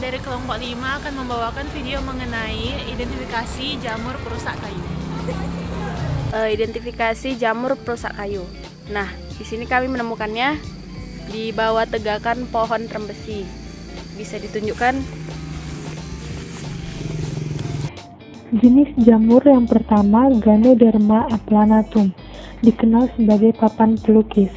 dari kelompok 5 akan membawakan video mengenai identifikasi jamur perusak kayu. Identifikasi jamur perusak kayu. Nah, di sini kami menemukannya di bawah tegakan pohon trembesi. Bisa ditunjukkan. Jenis jamur yang pertama Ganoderma aplanatum, dikenal sebagai papan pelukis.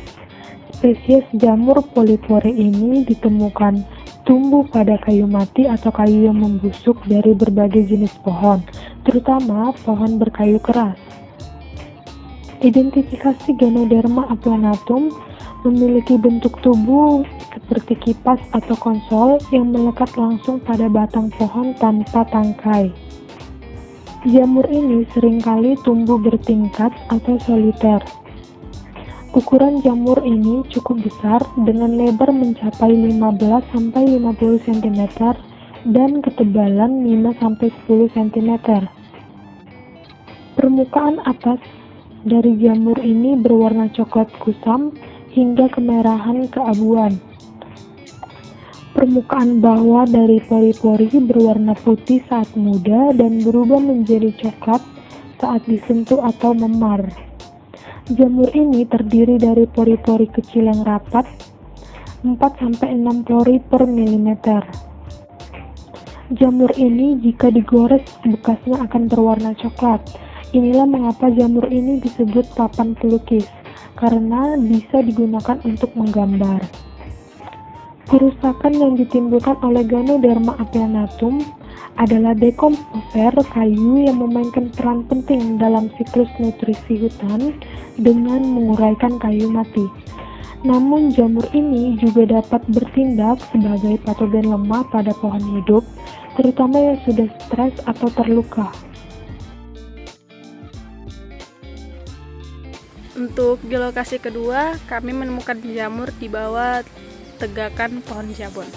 Spesies jamur polipore ini ditemukan tumbuh pada kayu mati atau kayu yang membusuk dari berbagai jenis pohon, terutama pohon berkayu keras. Identifikasi Ganoderma aplanatum memiliki bentuk tubuh seperti kipas atau konsol yang melekat langsung pada batang pohon tanpa tangkai. Jamur ini seringkali tumbuh bertingkat atau soliter. Ukuran jamur ini cukup besar dengan lebar mencapai 15-50 cm dan ketebalan 5-10 cm. Permukaan atas dari jamur ini berwarna coklat kusam hingga kemerahan keabuan. Permukaan bawah dari pori-pori berwarna putih saat muda dan berubah menjadi coklat saat disentuh atau memar. Jamur ini terdiri dari pori-pori kecil yang rapat, 4-6 pori per milimeter. Jamur ini jika digores bekasnya akan berwarna coklat. Inilah mengapa jamur ini disebut papan pelukis, karena bisa digunakan untuk menggambar. Kerusakan yang ditimbulkan oleh Ganoderma aplanatum adalah dekomposer kayu yang memainkan peran penting dalam siklus nutrisi hutan dengan menguraikan kayu mati. Namun jamur ini juga dapat bertindak sebagai patogen lemah pada pohon hidup, terutama yang sudah stres atau terluka. Untuk di lokasi kedua, kami menemukan jamur di bawah tegakan pohon jabon.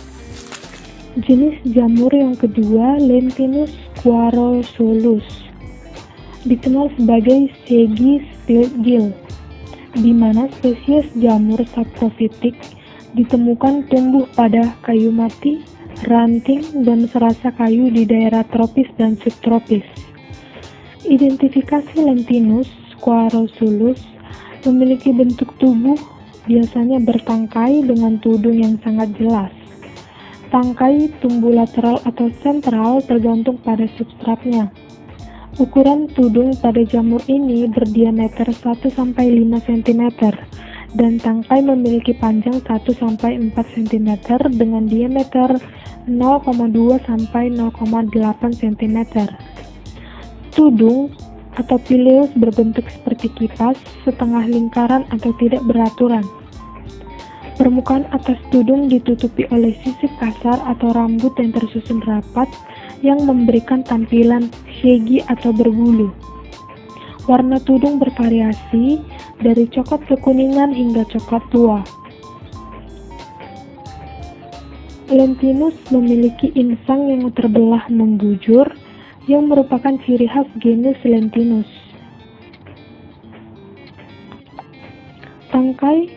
Jenis jamur yang kedua Lentinus squarosulus, dikenal sebagai Segi split gill, di mana spesies jamur saprofitik ditemukan tumbuh pada kayu mati, ranting, dan serasa kayu di daerah tropis dan subtropis. Identifikasi Lentinus squarosulus memiliki bentuk tubuh biasanya bertangkai dengan tudung yang sangat jelas. Tangkai tumbuh lateral atau sentral tergantung pada substratnya. Ukuran tudung pada jamur ini berdiameter 1-5 cm dan tangkai memiliki panjang 1-4 cm dengan diameter 0,2-0,8 cm. Tudung atau pileus berbentuk seperti kipas, setengah lingkaran atau tidak beraturan. Permukaan atas tudung ditutupi oleh sisik kasar atau rambut yang tersusun rapat yang memberikan tampilan shaggy atau berbulu. Warna tudung bervariasi dari coklat kekuningan hingga coklat tua. Lentinus memiliki insang yang terbelah membujur yang merupakan ciri khas genus Lentinus. Tangkai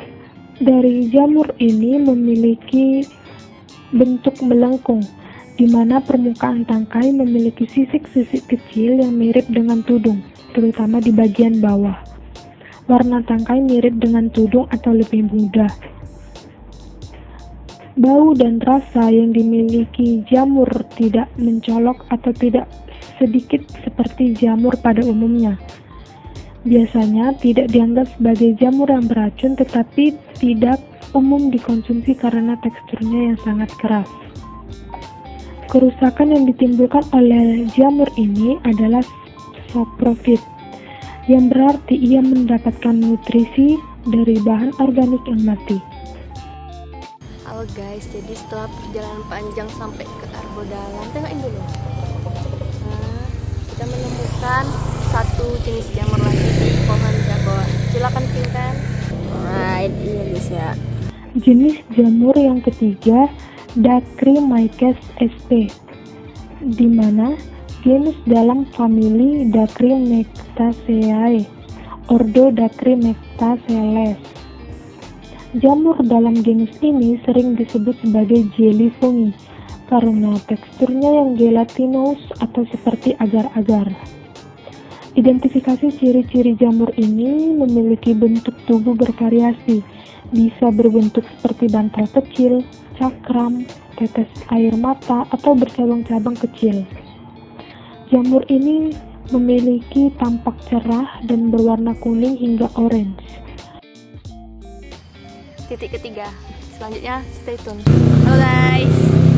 dari jamur ini memiliki bentuk melengkung, di mana permukaan tangkai memiliki sisik-sisik kecil yang mirip dengan tudung, terutama di bagian bawah. Warna tangkai mirip dengan tudung atau lebih muda. Bau dan rasa yang dimiliki jamur tidak mencolok atau tidak sedikit seperti jamur pada umumnya. Biasanya tidak dianggap sebagai jamur yang beracun, tetapi tidak umum dikonsumsi karena teksturnya yang sangat keras. Kerusakan yang ditimbulkan oleh jamur ini adalah saprofit, yang berarti ia mendapatkan nutrisi dari bahan organik yang mati. Halo guys, jadi setelah perjalanan panjang sampai ke Arbo Dalam, tengokin dulu. Nah, kita menemukan satu jenis jamur lagi di pohon jabon. Silakan Pinten. Alright, ini guys ya. Jenis jamur yang ketiga Dacrymyces sp, di mana genus dalam famili Dacrymectaceae, ordo Dacrymectaceales. Jamur dalam genus ini sering disebut sebagai jelly fungi karena teksturnya yang gelatinous atau seperti agar-agar. Identifikasi ciri-ciri jamur ini memiliki bentuk tubuh bervariasi, bisa berbentuk seperti bantal kecil, cakram, tetes air mata, atau bercabang-cabang kecil. Jamur ini memiliki tampak cerah dan berwarna kuning hingga orange. Titik ketiga. Selanjutnya stay tune. Halo guys,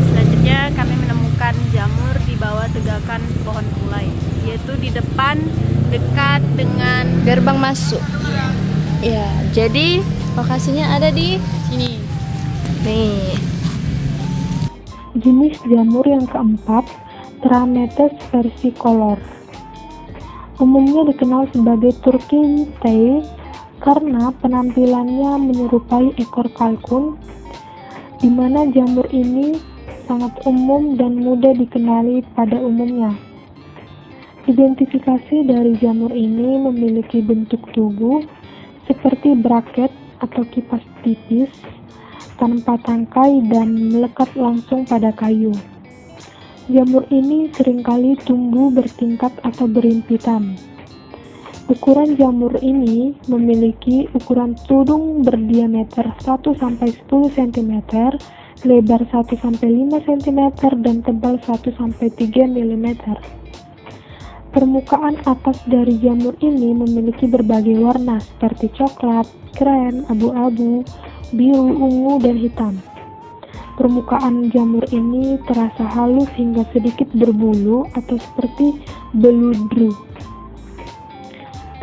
selanjutnya kami menemukan jamur di bawah tegakan pohon kulai, yaitu di depan dekat dengan Gerbang masuk. Ya, jadi lokasinya ada di sini. nih. Jenis jamur yang keempat, Trametes versicolor. Umumnya dikenal sebagai Turkey Tay karena penampilannya menyerupai ekor kalkun, di mana jamur ini sangat umum dan mudah dikenali pada umumnya. Identifikasi dari jamur ini memiliki bentuk tubuh seperti braket atau kipas tipis, tanpa tangkai dan melekat langsung pada kayu. Jamur ini seringkali tumbuh bertingkat atau berimpitan. Ukuran jamur ini memiliki ukuran tudung berdiameter 1-10 cm, lebar 1-5 cm, dan tebal 1-3 mm. Permukaan atas dari jamur ini memiliki berbagai warna seperti coklat, krem, abu-abu, biru, ungu, dan hitam. Permukaan jamur ini terasa halus hingga sedikit berbulu atau seperti beludru.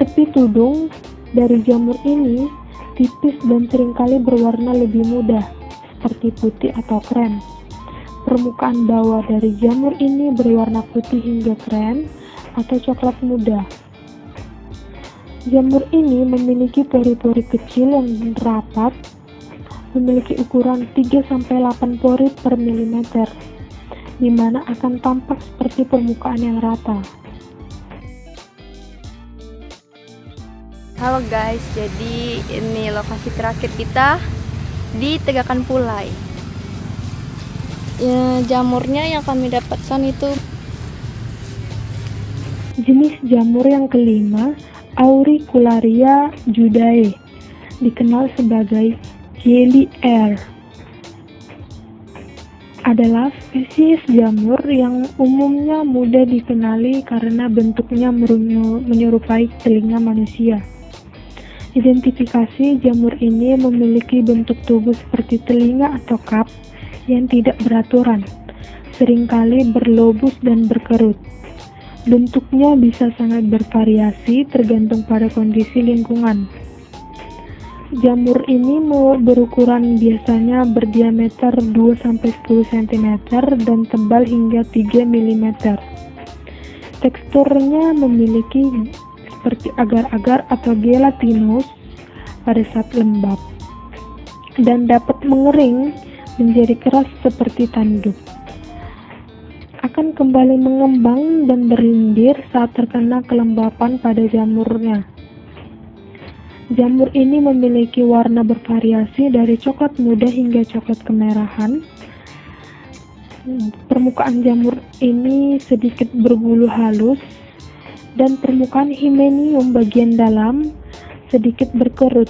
Tepi tudung dari jamur ini tipis dan seringkali berwarna lebih muda, seperti putih atau krem. Permukaan bawah dari jamur ini berwarna putih hingga krem atau coklat muda. Jamur ini memiliki pori-pori kecil yang rapat, memiliki ukuran 3-8 pori per milimeter, di mana akan tampak seperti permukaan yang rata. Halo guys, jadi ini lokasi terakhir kita di Tegakan Pulai. Ya, jamurnya yang kami dapatkan itu Jenis jamur yang kelima, Auricularia judae, dikenal sebagai jelly air, adalah spesies jamur yang umumnya mudah dikenali karena bentuknya menyerupai telinga manusia. Identifikasi jamur ini memiliki bentuk tubuh seperti telinga atau cup yang tidak beraturan, seringkali berlobus dan berkerut. Bentuknya bisa sangat bervariasi tergantung pada kondisi lingkungan. Jamur ini berukuran biasanya berdiameter 2-10 cm dan tebal hingga 3 mm. Teksturnya memiliki seperti agar-agar atau gelatinous pada saat lembab dan dapat mengering menjadi keras seperti tanduk. Akan kembali mengembang dan berlendir saat terkena kelembapan pada jamurnya. Jamur ini memiliki warna bervariasi dari coklat muda hingga coklat kemerahan. Permukaan jamur ini sedikit berbulu halus dan permukaan himenium bagian dalam sedikit berkerut.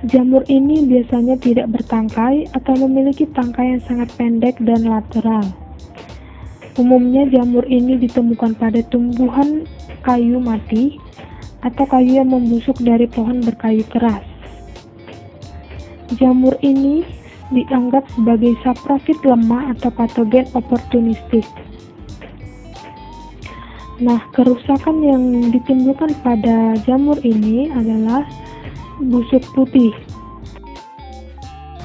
Jamur ini biasanya tidak bertangkai atau memiliki tangkai yang sangat pendek dan lateral. Umumnya jamur ini ditemukan pada tumbuhan kayu mati atau kayu yang membusuk dari pohon berkayu keras. Jamur ini dianggap sebagai saprofit lemah atau patogen oportunistik. Nah, kerusakan yang ditimbulkan pada jamur ini adalah busuk putih.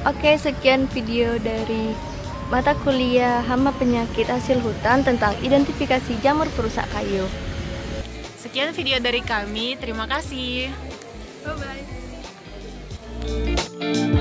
Oke, sekian video dari mata kuliah hama penyakit hasil hutan tentang identifikasi jamur perusak kayu. Sekian video dari kami, terima kasih. Bye-bye.